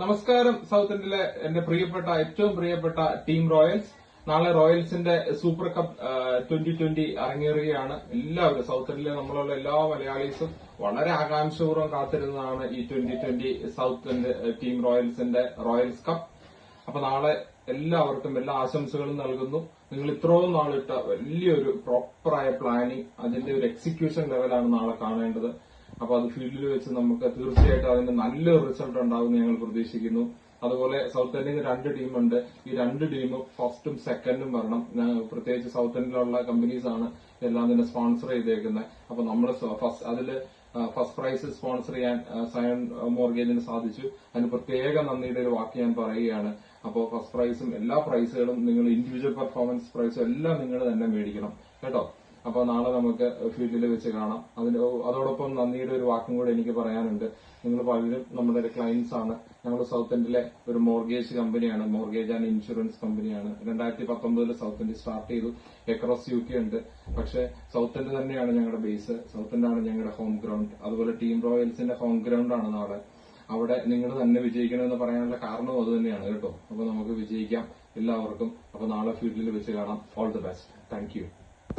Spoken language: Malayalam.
നമസ്കാരം. സൗത്ത് ഇന്ത്യയിലെ എന്റെ ഏറ്റവും പ്രിയപ്പെട്ട ടീം റോയൽസ്. നാളെ റോയൽസിന്റെ സൂപ്പർ കപ്പ് 2020 അരങ്ങേറുകയാണ്. എല്ലാവരും സൗത്ത് ഇന്ത്യയിലെ നമ്മളുള്ള എല്ലാ മലയാളീസും വളരെ ആകാംക്ഷപൂർവ്വം കാത്തിരുന്നതാണ് ഈ 2020 സൗത്ത് ഇന്ത്യ ടീം റോയൽസിന്റെ റോയൽസ് കപ്പ്. അപ്പൊ നാളെ എല്ലാവർക്കും എല്ലാ ആശംസകളും നൽകുന്നു. നിങ്ങൾ ഇത്രയും നാളിട്ട വലിയൊരു പ്രോപ്പറായ പ്ലാനിങ്, അതിന്റെ ഒരു എക്സിക്യൂഷൻ ലെവലാണ് നാളെ കാണേണ്ടത്. അപ്പൊ അത് ഫീൽഡിൽ വെച്ച് നമുക്ക് തീർച്ചയായിട്ടും അതിന്റെ നല്ലൊരു റിസൾട്ട് ഉണ്ടാകുമെന്ന് ഞങ്ങൾ പ്രതീക്ഷിക്കുന്നു. അതുപോലെ സൗത്ത് ഇന്ത്യയിൽ 2 ടീമുണ്ട്. ഈ 2 ടീമും ഫസ്റ്റും സെക്കൻഡും വരണം. പ്രത്യേകിച്ച് സൗത്ത് ഇന്ത്യയിലുള്ള കമ്പനീസ് ആണ് എല്ലാം തന്നെ സ്പോൺസർ ചെയ്തേക്കുന്നത്. അപ്പൊ നമ്മൾ അതില് ഫസ്റ്റ് പ്രൈസ് സ്പോൺസർ ചെയ്യാൻ സയൺ മോർഗേജിന് സാധിച്ചു. അതിന് പ്രത്യേക നന്ദിയുടെ ഒരു വാക്ക് ഞാൻ പറയുകയാണ്. അപ്പോൾ ഫസ്റ്റ് പ്രൈസും എല്ലാ പ്രൈസുകളും നിങ്ങൾ ഇൻഡിവിജ്വൽ പെർഫോമൻസ് പ്രൈസും എല്ലാം നിങ്ങൾ തന്നെ മേടിക്കണം കേട്ടോ. അപ്പൊ നാളെ നമുക്ക് ഫീൽഡിൽ വെച്ച് കാണാം. അതോടൊപ്പം നന്ദിയുടെ ഒരു വാക്കും കൂടെ എനിക്ക് പറയാനുണ്ട്. നിങ്ങൾ പലരും നമ്മുടെ ക്ലയൻസ് ആണ്. ഞങ്ങൾ സൗത്ത് ഇന്ത്യയിലെ ഒരു മോർഗേജ് കമ്പനിയാണ്, മോർഗേജ് ആൻഡ് ഇൻഷുറൻസ് കമ്പനിയാണ്. 2019 സൗത്ത് ഇന്ത്യ സ്റ്റാർട്ട് ചെയ്തു. അക്രോസ് UK ഉണ്ട്. പക്ഷെ സൗത്ത് ഇന്ത്യ തന്നെയാണ് ഞങ്ങളുടെ ബേസ്. സൗത്ത് ഇന്ത്യ ആണ് ഞങ്ങളുടെ ഹോം ഗ്രൗണ്ട്. അതുപോലെ ടീം റോയൽസിന്റെ ഹോം ഗ്രൗണ്ട് ആണ് നാളെ. അവിടെ നിങ്ങൾ തന്നെ വിജയിക്കണമെന്ന് പറയാനുള്ള കാരണവും അത് തന്നെയാണ് കേട്ടോ. അപ്പൊ നമുക്ക് വിജയിക്കാം എല്ലാവർക്കും. അപ്പൊ നാളെ ഫീൽഡിൽ വെച്ച് കാണാം. All the best. Thank you.